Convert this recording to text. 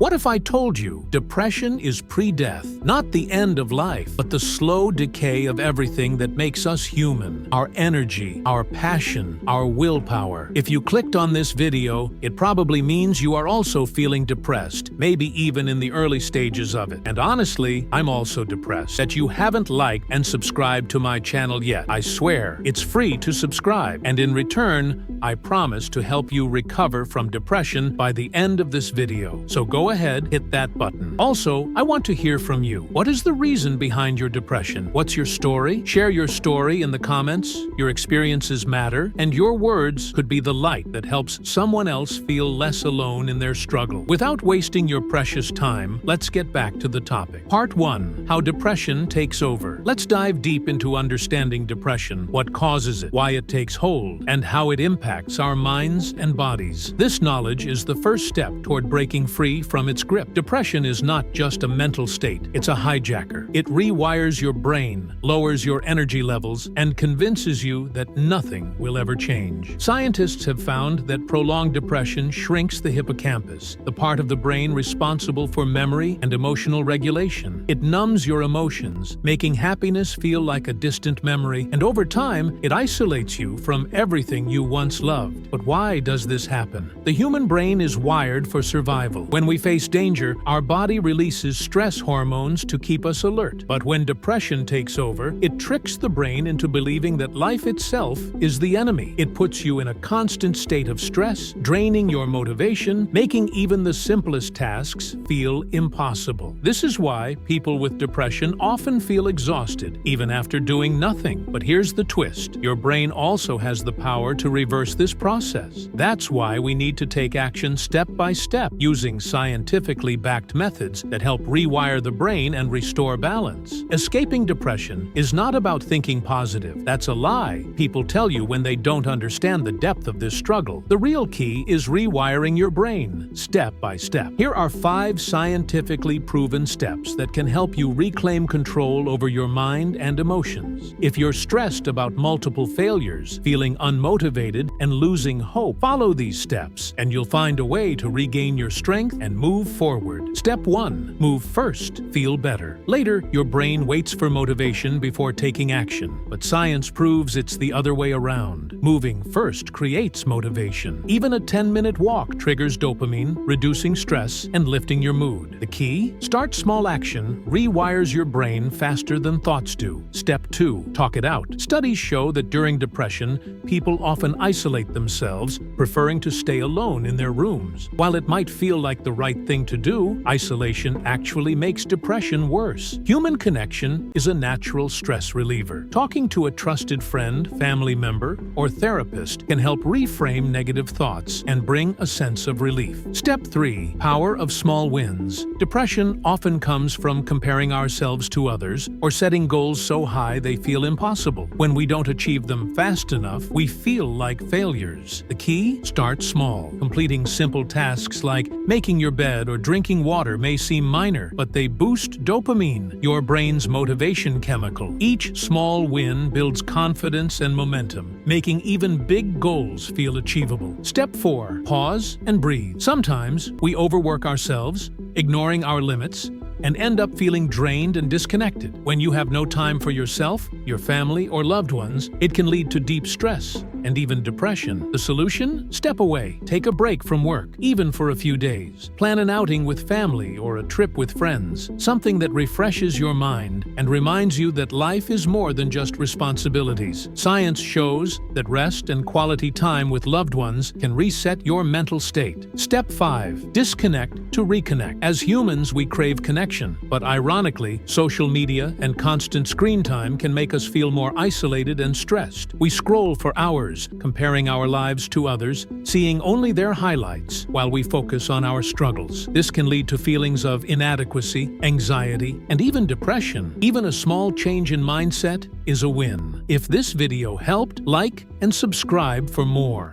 What if I told you depression is pre-death, not the end of life, but the slow decay of everything that makes us human, our energy, our passion, our willpower? If you clicked on this video, it probably means you are also feeling depressed, maybe even in the early stages of it. And honestly, I'm also depressed that you haven't liked and subscribed to my channel yet. I swear, it's free to subscribe, and in return, I promise to help you recover from depression by the end of this video. So go ahead, hit that button. Also, I want to hear from you. What is the reason behind your depression? What's your story? Share your story in the comments. Your experiences matter, and your words could be the light that helps someone else feel less alone in their struggle. Without wasting your precious time, let's get back to the topic. Part 1. How depression takes over. Let's dive deep into understanding depression, what causes it, why it takes hold, and how it impacts our minds and bodies. This knowledge is the first step toward breaking free from its grip. Depression is not just a mental state, it's a hijacker. It rewires your brain, lowers your energy levels, and convinces you that nothing will ever change. Scientists have found that prolonged depression shrinks the hippocampus, the part of the brain responsible for memory and emotional regulation. It numbs your emotions, making happiness feel like a distant memory, and over time, it isolates you from everything you once loved. But why does this happen? The human brain is wired for survival. When we face danger, our body releases stress hormones to keep us alert. But when depression takes over, it tricks the brain into believing that life itself is the enemy. It puts you in a constant state of stress, draining your motivation, making even the simplest tasks feel impossible. This is why people with depression often feel exhausted, even after doing nothing. But here's the twist. Your brain also has the power to reverse this process. That's why we need to take action step by step, using scientifically backed methods that help rewire the brain and restore balance. Escaping depression is not about thinking positive. That's a lie people tell you when they don't understand the depth of this struggle. The real key is rewiring your brain, step by step. Here are 5 scientifically proven steps that can help you reclaim control over your mind and emotions. If you're stressed about multiple failures, feeling unmotivated, and losing hope, follow these steps, and you'll find a way to regain your strength and move forward. Step 1. Move first. Feel better. Later, your brain waits for motivation before taking action, but science proves it's the other way around. Moving first creates motivation. Even a 10-minute walk triggers dopamine, reducing stress and lifting your mood. The key? Start small. Action rewires your brain faster than thoughts do. Step 2. Talk it out. Studies show that during depression, people often isolate themselves, preferring to stay alone in their rooms. While it might feel like the right thing to do, isolation actually makes depression worse. Human connection is a natural stress reliever. Talking to a trusted friend, family member, or therapist can help reframe negative thoughts and bring a sense of relief. Step 3. Power of small wins. Depression often comes from comparing ourselves to others or setting goals so high they feel impossible. When we don't achieve them fast enough, we feel like failures. The key? Start small. Completing simple tasks like making your bed or drinking water may seem minor, but they boost dopamine, your brain's motivation chemical. Each small win builds confidence and momentum, making even big goals feel achievable. Step 4. Pause and breathe. Sometimes we overwork ourselves, ignoring our limits, and end up feeling drained and disconnected. When you have no time for yourself, your family, or loved ones, it can lead to deep stress and even depression. The solution? Step away. Take a break from work, even for a few days. Plan an outing with family or a trip with friends, something that refreshes your mind and reminds you that life is more than just responsibilities. Science shows that rest and quality time with loved ones can reset your mental state. Step 5. Disconnect to reconnect. As humans, we crave connection, but ironically, social media and constant screen time can make us feel more isolated and stressed. We scroll for hours, comparing our lives to others, seeing only their highlights while we focus on our struggles. This can lead to feelings of inadequacy, anxiety, and even depression. Even a small change in mindset is a win. If this video helped, like and subscribe for more.